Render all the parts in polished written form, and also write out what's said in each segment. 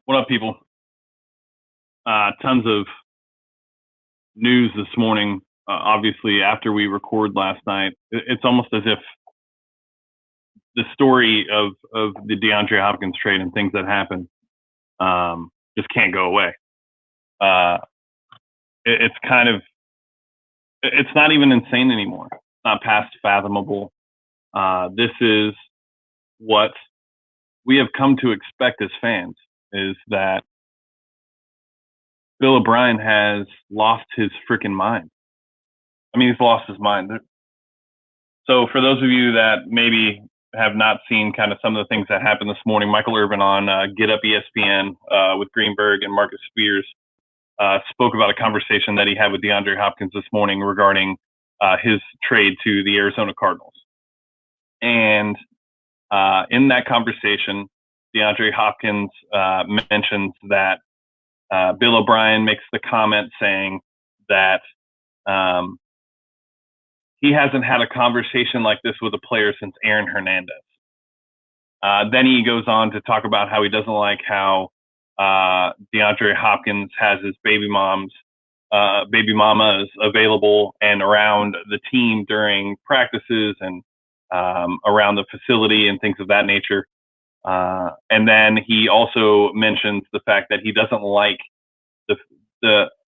What up, people? Tons of news this morning. Obviously, after we record last night, it's almost as if the story of the DeAndre Hopkins trade and things that happened just can't go away. Uh, it's kind of it's not even insane anymore. It's not past fathomable. This is what we have come to expect as fans: is that Bill O'Brien has lost his freaking mind. I mean, he's lost his mind. So for those of you that maybe have not seen kind of some of the things that happened this morning, Michael Irvin on Get Up ESPN with Greenberg and Marcus Spears spoke about a conversation that he had with DeAndre Hopkins this morning regarding his trade to the Arizona Cardinals. And in that conversation, DeAndre Hopkins mentions that Bill O'Brien makes the comment saying that he hasn't had a conversation like this with a player since Aaron Hernandez. Then he goes on to talk about how he doesn't like how DeAndre Hopkins has his baby mamas available and around the team during practices and around the facility and things of that nature. And then he also mentions the fact that he doesn't like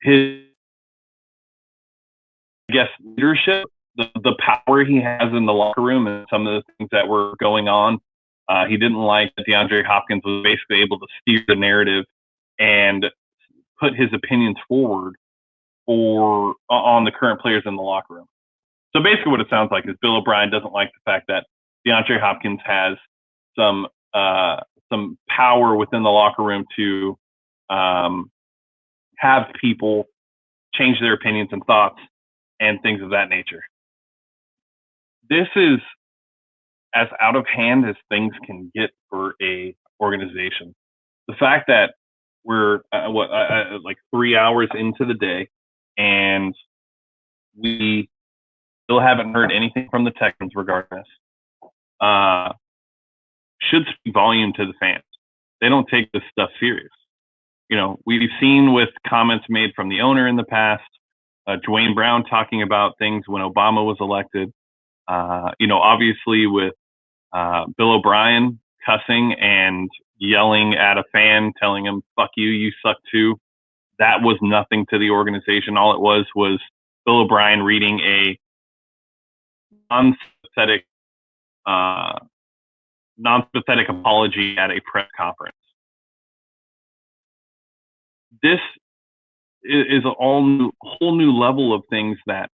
his, I guess, leadership, the power he has in the locker room and some of the things that were going on. He didn't like that DeAndre Hopkins was basically able to steer the narrative and put his opinions forward on the current players in the locker room. So basically what it sounds like is Bill O'Brien doesn't like the fact that DeAndre Hopkins has some power within the locker room to have people change their opinions and thoughts and things of that nature. This is as out of hand as things can get for a organization. The fact that we're like 3 hours into the day and we still haven't heard anything from the Texans regarding this should speak volume to the fans. They don't take this stuff serious. You know, we've seen with comments made from the owner in the past, Dwayne Brown talking about things when Obama was elected. Obviously with Bill O'Brien cussing and yelling at a fan, telling him, fuck you, you suck too. That was nothing to the organization. All it was Bill O'Brien reading a non-sympathetic apology at a press conference. This is a whole new level of things that,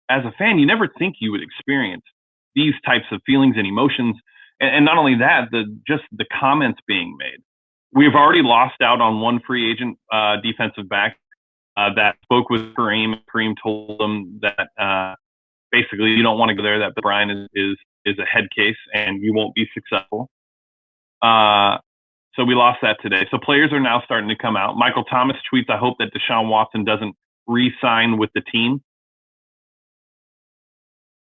as a fan, you never think you would experience these types of feelings and emotions. And not only that, just the comments being made. We've already lost out on one free agent defensive back that spoke with Kareem. Kareem told him that basically you don't want to go there, that Brian is a head case and you won't be successful. So we lost that today. So players are now starting to come out. Michael Thomas tweets, I hope that Deshaun Watson doesn't re-sign with the team.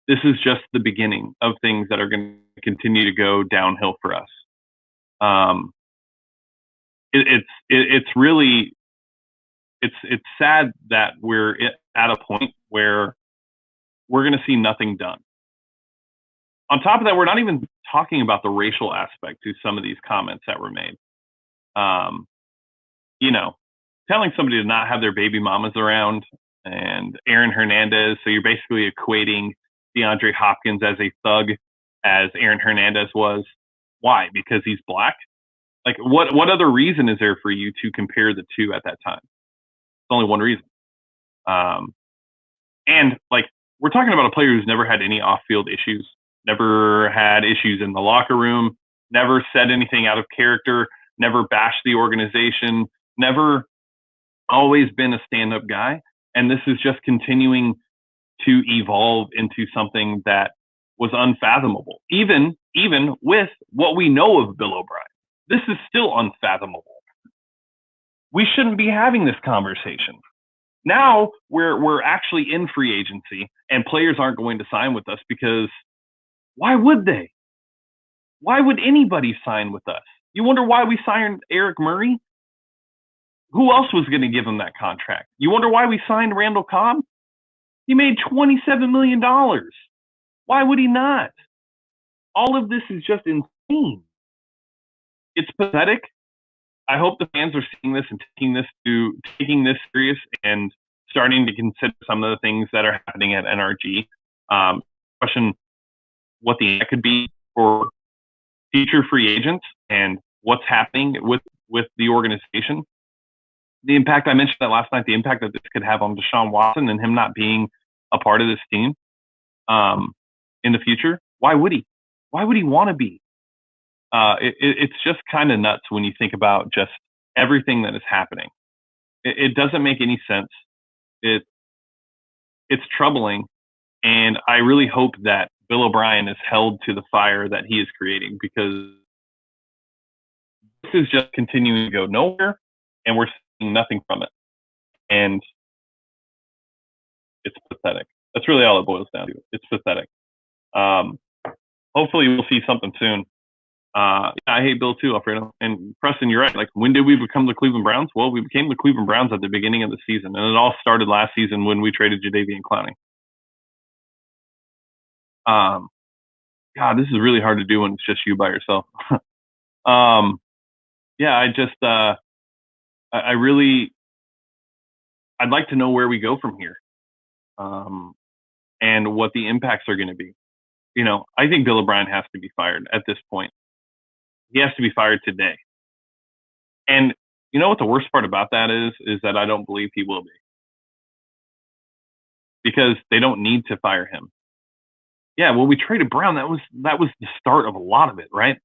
This is just the beginning of things that are going to continue to go downhill for us. It's really sad that we're at a point where we're going to see nothing done. On top of that, we're not even talking about the racial aspect to some of these comments that were made. Telling somebody to not have their baby mamas around and Aaron Hernandez. So you're basically equating DeAndre Hopkins as a thug as Aaron Hernandez was. Why? Because he's black? Like, what other reason is there for you to compare the two at that time? It's only one reason. And like, we're talking about a player who's never had any off-field issues, never had issues in the locker room, never said anything out of character, never bashed the organization, never always been a stand-up guy. And this is just continuing to evolve into something that was unfathomable. Even with what we know of Bill O'Brien, this is still unfathomable. We shouldn't be having this conversation. Now we're actually in free agency and players aren't going to sign with us because Why would they? Why would anybody sign with us? You wonder why we signed Eric Murray? Who else was going to give him that contract? You wonder why we signed Randall Cobb? He made $27 million. Why would he not? All of this is just insane. It's pathetic. I hope the fans are seeing this and taking this serious and starting to consider some of the things that are happening at NRG. Question what the impact could be for future free agents and what's happening with the organization. The impact, I mentioned that last night, the impact that this could have on Deshaun Watson and him not being a part of this team in the future. Why would he? Why would he want to be? It's just kind of nuts when you think about just everything that is happening. It doesn't make any sense. It's troubling, and I really hope that Bill O'Brien is held to the fire that he is creating, because this is just continuing to go nowhere, and we're seeing nothing from it. And it's pathetic. That's really all it boils down to. It's pathetic. Hopefully we'll see something soon. I hate Bill too, Alfredo. And Preston, you're right. Like, when did we become the Cleveland Browns? Well, we became the Cleveland Browns at the beginning of the season, and it all started last season when we traded Jadeveon Clowney. God, this is really hard to do when it's just you by yourself. Yeah, I really, I'd like to know where we go from here, and what the impacts are going to be. You know, I think Bill O'Brien has to be fired at this point. He has to be fired today. And you know what the worst part about that is that I don't believe he will be, because they don't need to fire him. Yeah, well, we traded Brown. That was the start of a lot of it, right?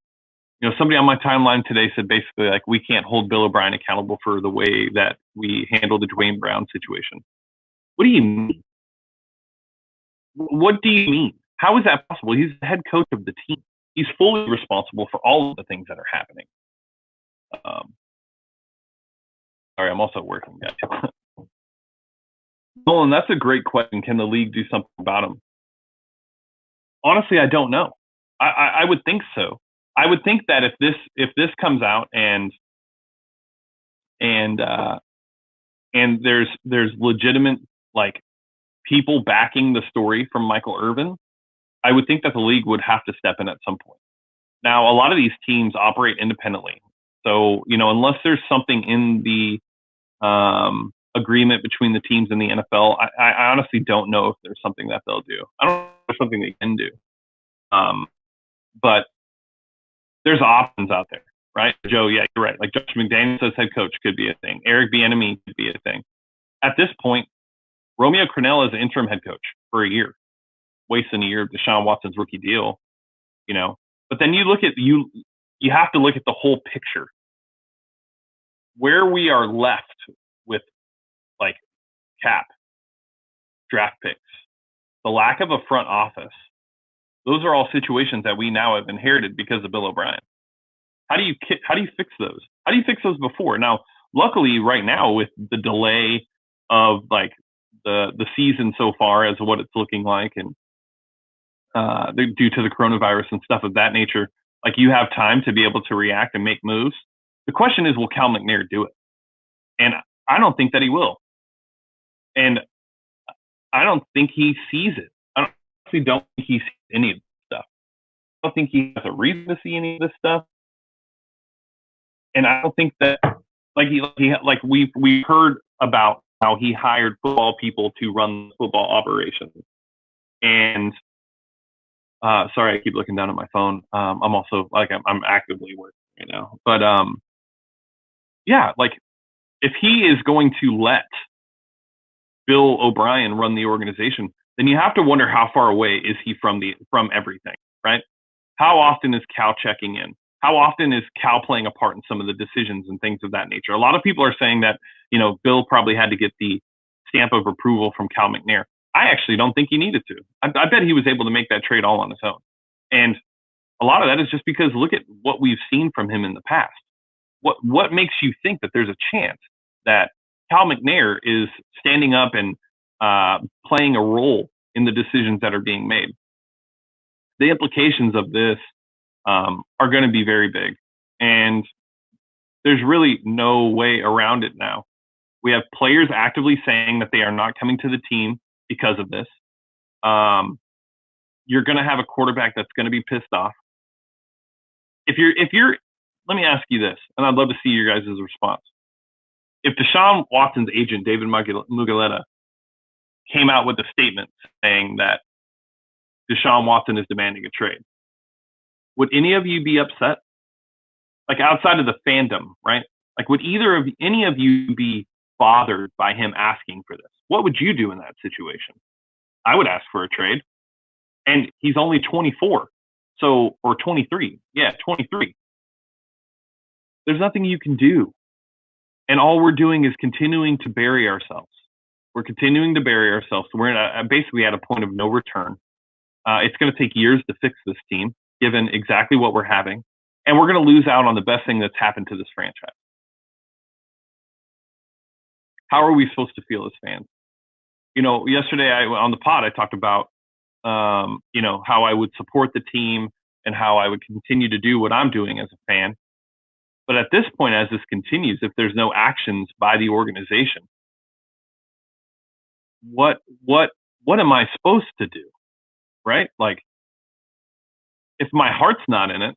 You know, somebody on my timeline today said basically, like, we can't hold Bill O'Brien accountable for the way that we handled the Dwayne Brown situation. What do you mean? What do you mean? How is that possible? He's the head coach of the team. He's fully responsible for all of the things that are happening. Sorry, I'm also working, guys. Nolan, that's a great question. Can the league do something about him? Honestly, I don't know. I would think so. I would think that if this comes out and there's legitimate, like, people backing the story from Michael Irvin, I would think that the league would have to step in at some point. Now, a lot of these teams operate independently, so, you know, unless there's something in the agreement between the teams and the NFL, I honestly don't know if there's something that they'll do. I don't know if there's something they can do, but there's options out there, right? Joe, yeah, you're right. Like, Josh McDaniels as head coach could be a thing. Eric Bieniemy could be a thing. At this point, Romeo Crennel is an interim head coach for a year, wasting a year of Deshaun Watson's rookie deal, you know. But then you have to look at the whole picture. Where we are left with, like, cap, draft picks, the lack of a front office, those are all situations that we now have inherited because of Bill O'Brien. How do you fix those? How do you fix those before? Now, luckily, right now, with the delay of, like, the season so far as what it's looking like, and due to the coronavirus and stuff of that nature, like, you have time to be able to react and make moves. The question is, will Cal McNair do it? And I don't think that he will. And I don't think he sees it. I honestly don't think he sees any of this stuff. I don't think he has a reason to see any of this stuff. And I don't think that, like, we've heard about how he hired football people to run football operations. And sorry, I keep looking down at my phone. I'm also, like, I'm actively working right now. But yeah, like, if he is going to let Bill O'Brien run the organization, then you have to wonder how far away is he from everything, right? How often is Cal checking in? How often is Cal playing a part in some of the decisions and things of that nature? A lot of people are saying that, you know, Bill probably had to get the stamp of approval from Cal McNair. I actually don't think he needed to. I bet he was able to make that trade all on his own. And a lot of that is just because look at what we've seen from him in the past. What makes you think that there's a chance that Cal McNair is standing up and playing a role in the decisions that are being made? the implications of this are going to be very big. And there's really no way around it now. We have players actively saying that they are not coming to the team because of this. You're going to have a quarterback that's going to be pissed off. If you're, let me ask you this, and I'd love to see your guys' response. If Deshaun Watson's agent, David Mugoleta, came out with a statement saying that Deshaun Watson is demanding a trade, would any of you be upset? Like outside of the fandom, right? Like would any of you be bothered by him asking for this? What would you do in that situation? I would ask for a trade. And he's only 24. So, or 23. Yeah, 23. There's nothing you can do. And all we're doing is continuing to bury ourselves. We're continuing to bury ourselves. We're basically at a point of no return. It's going to take years to fix this team, given exactly what we're having. And we're going to lose out on the best thing that's happened to this franchise. How are we supposed to feel as fans? You know, yesterday on the pod, I talked about, you know, how I would support the team and how I would continue to do what I'm doing as a fan. But at this point, as this continues, if there's no actions by the organization, what am I supposed to do? Right? Like, if my heart's not in it,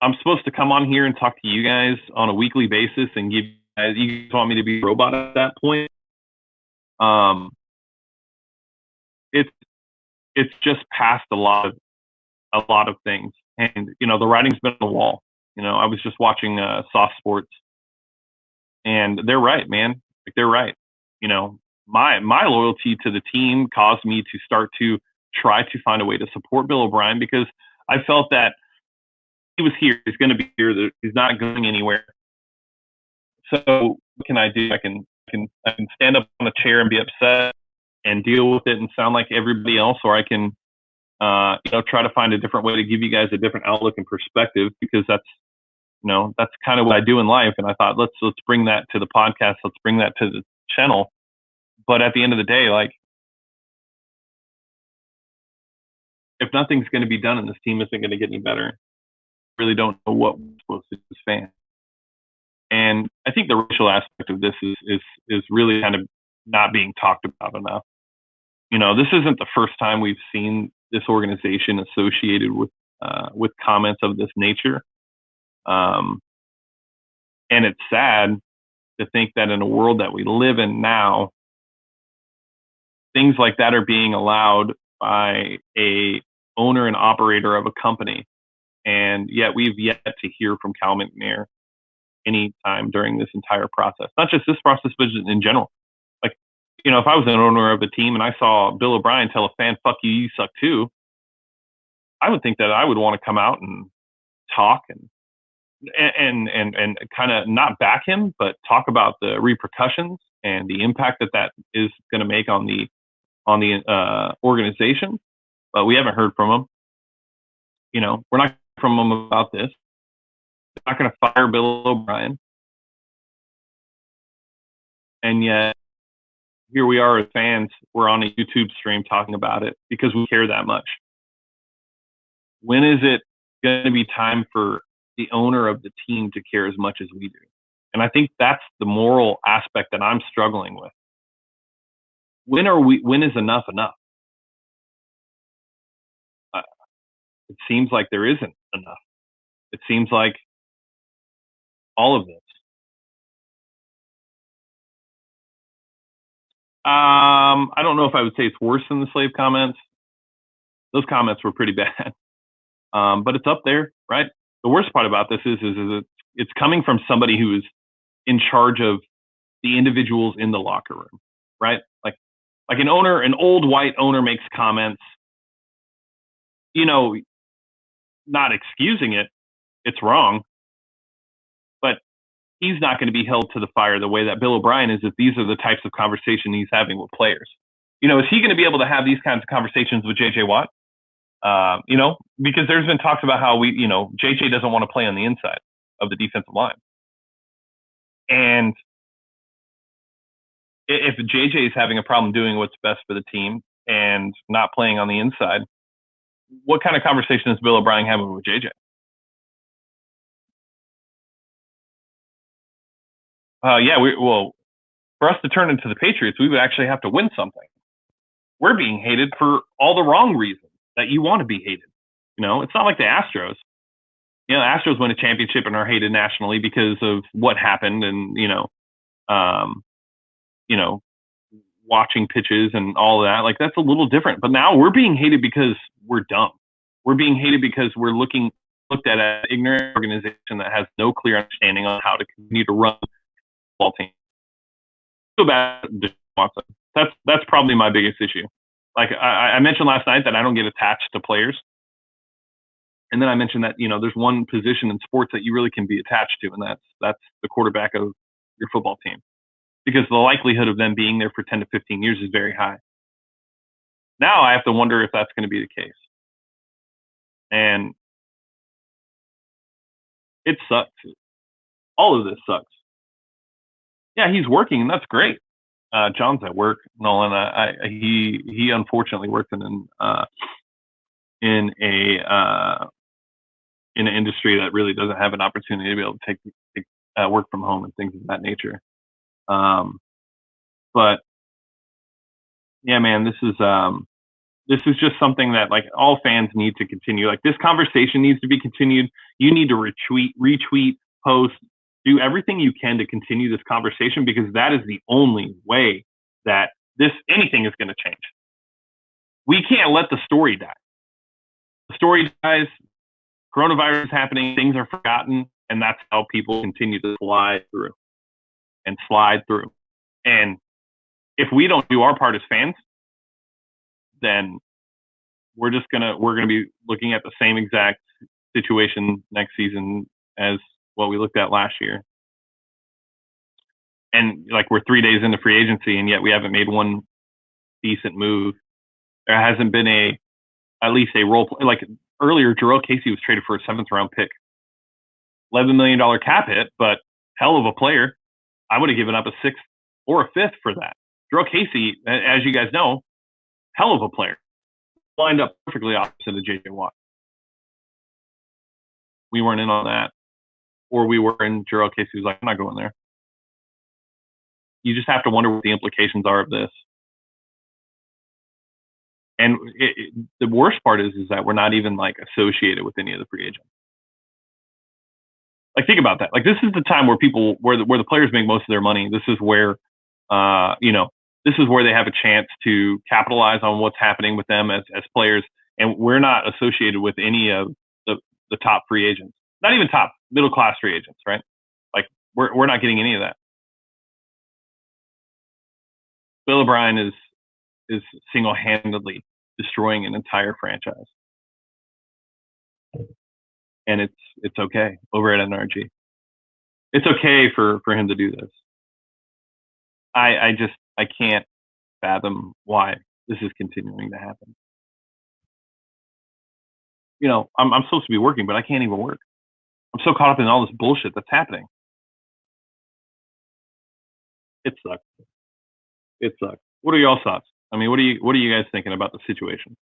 I'm supposed to come on here and talk to you guys on a weekly basis and you guys want me to be a robot at that point. It's just past a lot of things. And, you know, the writing's been on the wall. You know, I was just watching Soft Sports and they're right, man. Like they're right. You know, my loyalty to the team caused me to start to try to find a way to support Bill O'Brien because I felt that he was here. He's going to be here. He's not going anywhere. So what can I do? I can stand up on a chair and be upset and deal with it and sound like everybody else, or I can, you know, try to find a different way to give you guys a different outlook and perspective because that's, you know, that's kind of what I do in life. And I thought, let's bring that to the podcast. Let's bring that to the channel. But at the end of the day, like, if nothing's going to be done and this team isn't going to get any better, I really don't know what we're supposed to do as fans. And I think the racial aspect of this is really kind of not being talked about enough. You know, this isn't the first time we've seen this organization associated with comments of this nature. And it's sad to think that in a world that we live in now, things like that are being allowed by a owner and operator of a company. And yet we've yet to hear from Cal McNair any time during this entire process, not just this process, but in general. Like, you know, if I was an owner of a team and I saw Bill O'Brien tell a fan, fuck you, you suck too, I would think that I would want to come out and talk and kind of not back him, but talk about the repercussions and the impact that is going to make on the organization. But we haven't heard from him. You know, we're not from him about this. They're not going to fire Bill O'Brien. And yet, here we are as fans. We're on a YouTube stream talking about it because we care that much. When is it going to be time for the owner of the team to care as much as we do? And I think that's the moral aspect that I'm struggling with. When is enough enough? It seems like there isn't enough. It seems like all of this. I don't know if I would say it's worse than the slave comments. Those comments were pretty bad. But it's up there, right? The worst part about this is it's coming from somebody who is in charge of the individuals in the locker room, right? Like an old white owner makes comments, you know, not excusing it. It's wrong, but he's not going to be held to the fire the way that Bill O'Brien is if these are the types of conversation he's having with players. You know, is he going to be able to have these kinds of conversations with J.J. Watt? You know, because there's been talks about how JJ doesn't want to play on the inside of the defensive line. And if JJ is having a problem doing what's best for the team and not playing on the inside, what kind of conversation is Bill O'Brien having with JJ? Well, for us to turn into the Patriots, we would actually have to win something. We're being hated for all the wrong reasons that you want to be hated. It's not like the Astros. The Astros win a championship and are hated nationally because of what happened and, watching pitches and all that. Like, that's a little different. But now we're being hated because we're dumb. We're being hated because we're looked at as an ignorant organization that has no clear understanding on how to continue to run the football team. Feel bad, Watson. That's probably my biggest issue. Like I mentioned last night that I don't get attached to players. And then I mentioned that, there's one position in sports that you really can be attached to, and that's the quarterback of your football team. Because the likelihood of them being there for 10 to 15 years is very high. Now I have to wonder if that's going to be the case. And it sucks. All of this sucks. Yeah, he's working, and that's great. John's at work, Nolan. He unfortunately works in an industry that really doesn't have an opportunity to be able to take work from home and things of that nature. But yeah, man, this is just something that, like, all fans need to continue. Like, this conversation needs to be continued. You need to retweet, post, do everything you can to continue this conversation, because that is the only way that anything is going to change. We can't let the story die. The story dies. Coronavirus is happening. Things are forgotten, and that's how people continue to slide through. And if we don't do our part as fans, then we're gonna be looking at the same exact situation next season as what we looked at last year. And, like, we're 3 days into free agency, and yet we haven't made one decent move. There hasn't been at least a role play. Like, earlier, Jurrell Casey was traded for a 7th round pick, $11 million cap hit, but hell of a player. I would have given up a 6th or a 5th for that. Jurrell Casey, as you guys know, hell of a player. Lined up perfectly opposite of J.J. Watt. We weren't in on that. Or we were in. Jurrell Casey was like, I'm not going there. You just have to wonder what the implications are of this. And the worst part is that we're not even, like, associated with any of the free agents. Like, think about that. Like, this is the time where the players make most of their money. This is where, this is where they have a chance to capitalize on what's happening with them as players. And we're not associated with any of the top free agents. Not even top, middle class free agents, right? Like, we're not getting any of that. Bill O'Brien is single-handedly destroying an entire franchise. And it's okay over at NRG. It's okay for him to do this. I can't fathom why this is continuing to happen. I'm supposed to be working, but I can't even work. I'm so caught up in all this bullshit that's happening. It sucks. It sucks. What are y'all's thoughts? I mean, what are you guys thinking about the situation?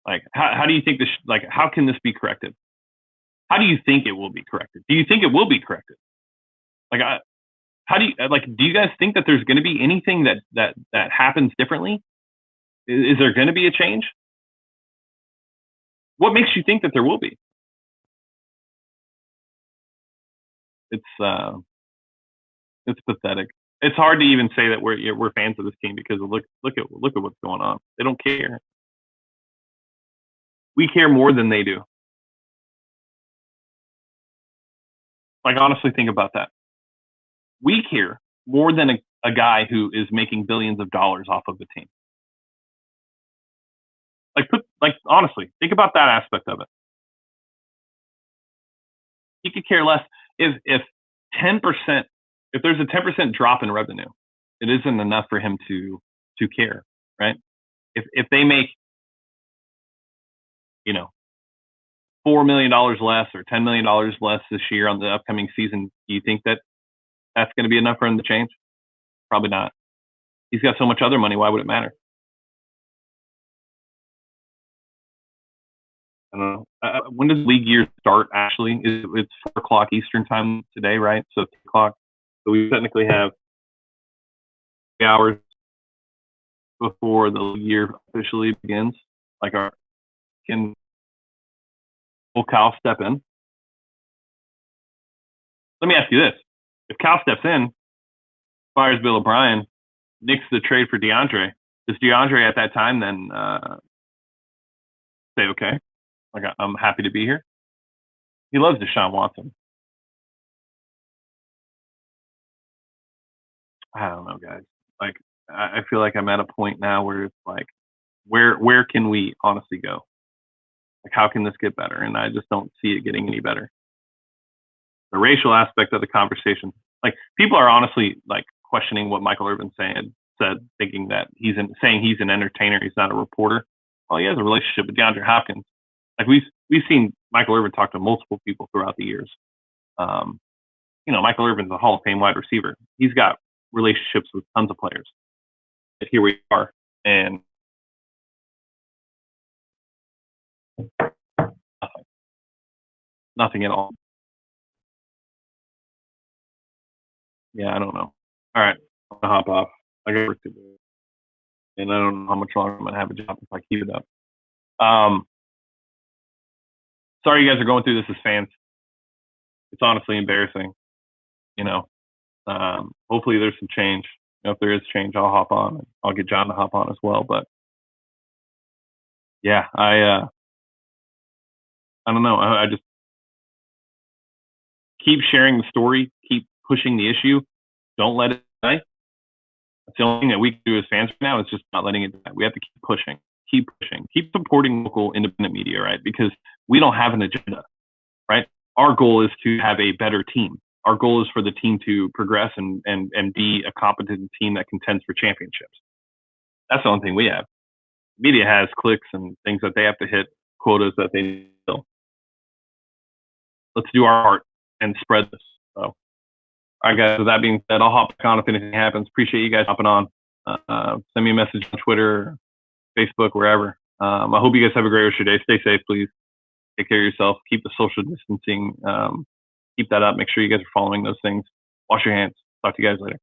Like, how do you think this? Like, how can this be corrected? How do you think it will be corrected? Do you think it will be corrected? Like, do you guys think that there's going to be anything that happens differently? Is there going to be a change? What makes you think that there will be? It's pathetic. It's hard to even say that we're fans of this team, because look at what's going on. They don't care. We care more than they do. Like, honestly, think about that. We care more than a guy who is making billions of dollars off of the team. Honestly, think about that aspect of it. He could care less if 10%, if there's a 10% drop in revenue, it isn't enough for him to care, right? If they make, $4 million less or $10 million less this year on the upcoming season, do you think that that's going to be enough for him to change? Probably not. He's got so much other money. Why would it matter? I don't know. When does league year start? Actually, it's 4 o'clock Eastern time today, right? So 3 o'clock. So we technically have 3 hours before the league year officially begins. Like, will Cal step in? Let me ask you this: if Cal steps in, fires Bill O'Brien, nixes the trade for DeAndre, does DeAndre at that time then say, okay, like I'm happy to be here? He loves Deshaun Watson. I don't know, guys. Like, I feel like I'm at a point now where it's like, where can we honestly go? Like, how can this get better? And I just don't see it getting any better. The racial aspect of the conversation, like, people are honestly like questioning what Michael Irvin said, thinking that saying he's an entertainer, he's not a reporter. Well, he has a relationship with DeAndre Hopkins. Like, we've seen Michael Irvin talk to multiple people throughout the years. Michael Irvin's a Hall of Fame wide receiver. He's got relationships with tons of players. But here we are, and nothing at all. Yeah, I don't know. All right, I'm gonna hop off. I got work to do, and I don't know how much longer I'm gonna have a job if I keep it up. Sorry you guys are going through this as fans. It's honestly embarrassing. Hopefully there's some change. If there is change, I'll hop on. I'll get John to hop on as well. But yeah, I don't know. I just keep sharing the story, keep pushing the issue. Don't let it die. That's the only thing that we can do as fans right now is just not letting it die. We have to keep pushing, keep supporting local independent media, right? Because we don't have an agenda, right? Our goal is to have a better team. Our goal is for the team to progress and be a competent team that contends for championships. That's the only thing we have. Media has clicks and things that they have to hit, quotas that they need to fill. Let's do our part and spread this. So, all right, guys, with that being said, I'll hop back on if anything happens. Appreciate you guys hopping on. Send me a message on Twitter, Facebook, wherever. I hope you guys have a great rest of your day. Stay safe, please. Take care of yourself. Keep the social distancing. Keep that up. Make sure you guys are following those things. Wash your hands. Talk to you guys later.